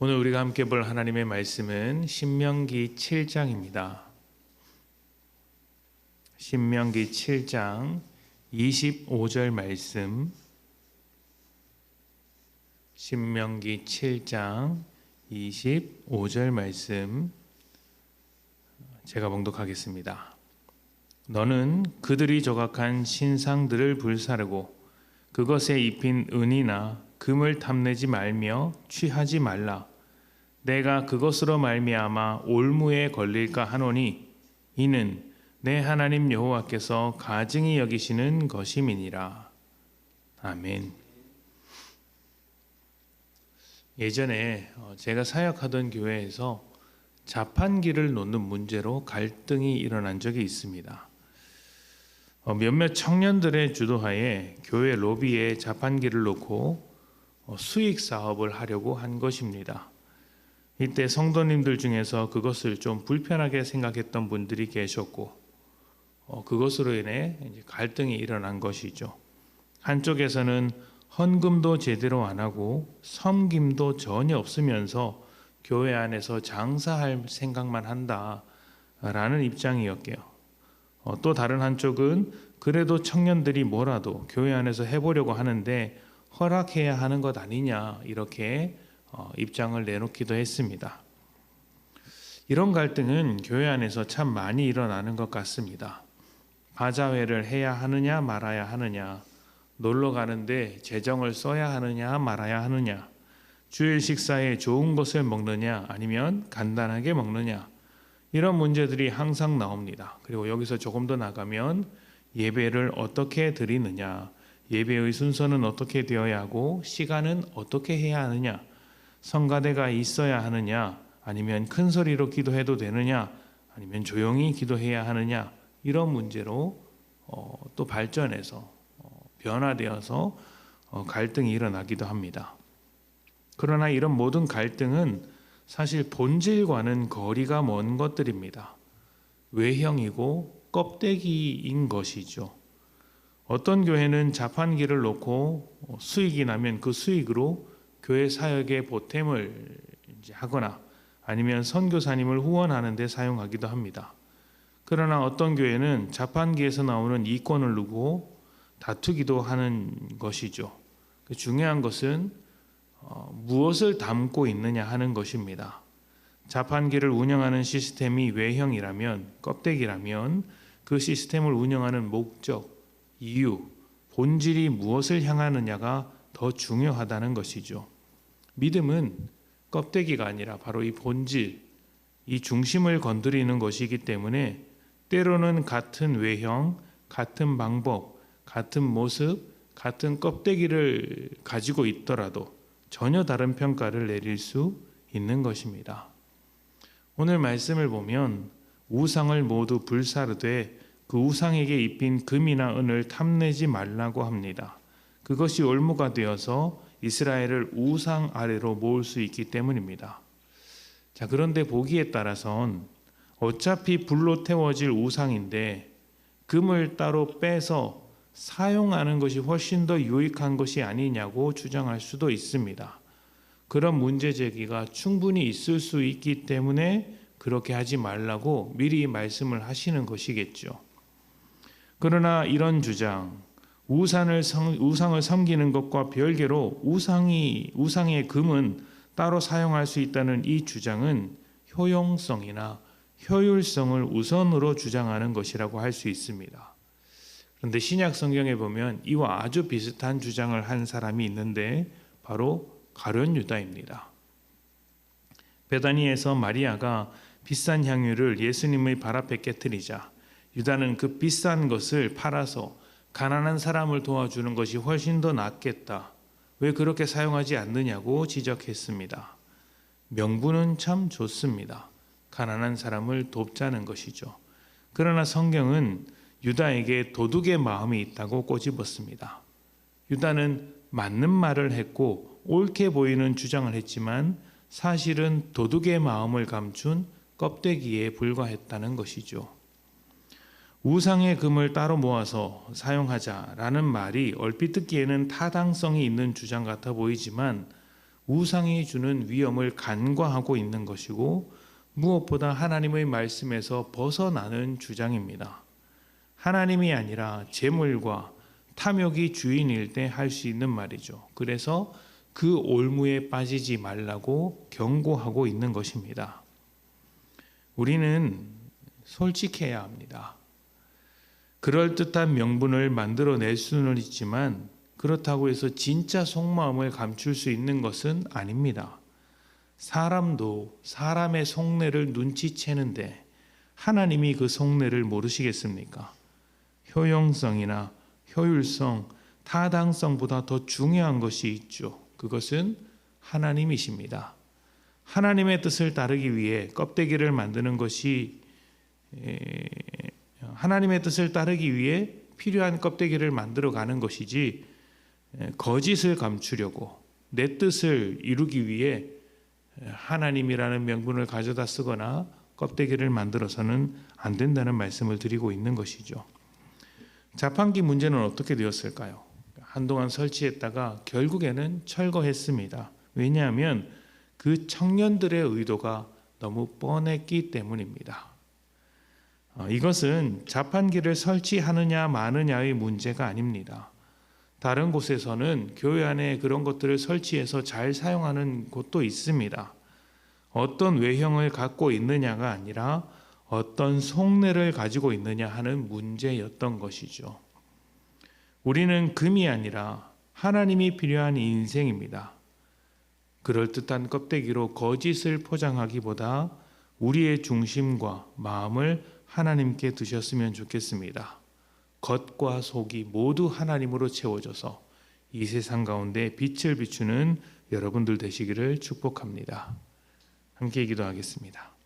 오늘 우리가 함께 볼 하나님의 말씀은 신명기 7장입니다. 신명기 7장 25절 말씀. 신명기 7장 25절 말씀 제가 봉독하겠습니다. 너는 그들이 조각한 신상들을 불사르고 그것에 입힌 은이나 금을 탐내지 말며 취하지 말라. 내가 그것으로 말미암아 올무에 걸릴까 하노니 이는 내 하나님 여호와께서 가증히 여기시는 것임이니라. 아멘. 예전에 제가 사역하던 교회에서 자판기를 놓는 문제로 갈등이 일어난 적이 있습니다. 몇몇 청년들의 주도하에 교회 로비에 자판기를 놓고 수익 사업을 하려고 한 것입니다. 이때 성도님들 중에서 그것을 좀 불편하게 생각했던 분들이 계셨고 그것으로 인해 이제 갈등이 일어난 것이죠. 한쪽에서는 헌금도 제대로 안 하고 섬김도 전혀 없으면서 교회 안에서 장사할 생각만 한다라는 입장이었고요. 또 다른 한쪽은 그래도 청년들이 뭐라도 교회 안에서 해보려고 하는데 허락해야 하는 것 아니냐 이렇게 입장을 내놓기도 했습니다. 이런 갈등은 교회 안에서 참 많이 일어나는 것 같습니다. 바자회를 해야 하느냐 말아야 하느냐, 놀러 가는데 재정을 써야 하느냐 말아야 하느냐, 주일 식사에 좋은 것을 먹느냐 아니면 간단하게 먹느냐, 이런 문제들이 항상 나옵니다. 그리고 여기서 조금 더 나가면 예배를 어떻게 드리느냐, 예배의 순서는 어떻게 되어야 하고 시간은 어떻게 해야 하느냐, 성가대가 있어야 하느냐 아니면 큰 소리로 기도해도 되느냐 아니면 조용히 기도해야 하느냐, 이런 문제로 또 발전해서 변화되어서 갈등이 일어나기도 합니다. 그러나 이런 모든 갈등은 사실 본질과는 거리가 먼 것들입니다. 외형이고 껍데기인 것이죠. 어떤 교회는 자판기를 놓고 수익이 나면 그 수익으로 교회 사역에 보탬을 하거나 아니면 선교사님을 후원하는 데 사용하기도 합니다. 그러나 어떤 교회는 자판기에서 나오는 이권을 누고 다투기도 하는 것이죠. 중요한 것은 무엇을 담고 있느냐 하는 것입니다. 자판기를 운영하는 시스템이 외형이라면, 껍데기라면 그 시스템을 운영하는 목적, 이유, 본질이 무엇을 향하느냐가 더 중요하다는 것이죠. 믿음은 껍데기가 아니라 바로 이 본질, 이 중심을 건드리는 것이기 때문에 때로는 같은 외형, 같은 방법, 같은 모습, 같은 껍데기를 가지고 있더라도 전혀 다른 평가를 내릴 수 있는 것입니다. 오늘 말씀을 보면 우상을 모두 불사르되 그 우상에게 입힌 금이나 은을 탐내지 말라고 합니다. 그것이 올무가 되어서 이스라엘을 우상 아래로 모을 수 있기 때문입니다. 자, 그런데 보기에 따라선 어차피 불로 태워질 우상인데 금을 따로 빼서 사용하는 것이 훨씬 더 유익한 것이 아니냐고 주장할 수도 있습니다. 그런 문제 제기가 충분히 있을 수 있기 때문에 그렇게 하지 말라고 미리 말씀을 하시는 것이겠죠. 그러나 이런 주장, 우상을 섬기는 것과 별개로 우상의 금은 따로 사용할 수 있다는 이 주장은 효용성이나 효율성을 우선으로 주장하는 것이라고 할 수 있습니다. 그런데 신약 성경에 보면 이와 아주 비슷한 주장을 한 사람이 있는데 바로 가룟 유다입니다. 베다니에서 마리아가 비싼 향유를 예수님의 발 앞에 깨뜨리자 유다는 그 비싼 것을 팔아서 가난한 사람을 도와주는 것이 훨씬 더 낫겠다, 왜 그렇게 사용하지 않느냐고 지적했습니다. 명분은 참 좋습니다. 가난한 사람을 돕자는 것이죠. 그러나 성경은 유다에게 도둑의 마음이 있다고 꼬집었습니다. 유다는 맞는 말을 했고 옳게 보이는 주장을 했지만 사실은 도둑의 마음을 감춘 껍데기에 불과했다는 것이죠. 우상의 금을 따로 모아서 사용하자라는 말이 얼핏 듣기에는 타당성이 있는 주장 같아 보이지만 우상이 주는 위험을 간과하고 있는 것이고 무엇보다 하나님의 말씀에서 벗어나는 주장입니다. 하나님이 아니라 재물과 탐욕이 주인일 때 할 수 있는 말이죠. 그래서 그 올무에 빠지지 말라고 경고하고 있는 것입니다. 우리는 솔직해야 합니다. 그럴듯한 명분을 만들어낼 수는 있지만 그렇다고 해서 진짜 속마음을 감출 수 있는 것은 아닙니다. 사람도 사람의 속내를 눈치채는데 하나님이 그 속내를 모르시겠습니까? 효용성이나 효율성, 타당성보다 더 중요한 것이 있죠. 그것은 하나님이십니다. 하나님의 뜻을 따르기 위해 껍데기를 만드는 것이 하나님의 뜻을 따르기 위해 필요한 껍데기를 만들어가는 것이지 거짓을 감추려고 내 뜻을 이루기 위해 하나님이라는 명분을 가져다 쓰거나 껍데기를 만들어서는 안 된다는 말씀을 드리고 있는 것이죠. 자판기 문제는 어떻게 되었을까요? 한동안 설치했다가 결국에는 철거했습니다. 왜냐하면 그 청년들의 의도가 너무 뻔했기 때문입니다. 이것은 자판기를 설치하느냐 마느냐의 문제가 아닙니다. 다른 곳에서는 교회 안에 그런 것들을 설치해서 잘 사용하는 곳도 있습니다. 어떤 외형을 갖고 있느냐가 아니라 어떤 속내를 가지고 있느냐 하는 문제였던 것이죠. 우리는 금이 아니라 하나님이 필요한 인생입니다. 그럴듯한 껍데기로 거짓을 포장하기보다 우리의 중심과 마음을 하나님께 두셨으면 좋겠습니다. 겉과 속이 모두 하나님으로 채워져서 이 세상 가운데 빛을 비추는 여러분들 되시기를 축복합니다. 함께 기도하겠습니다.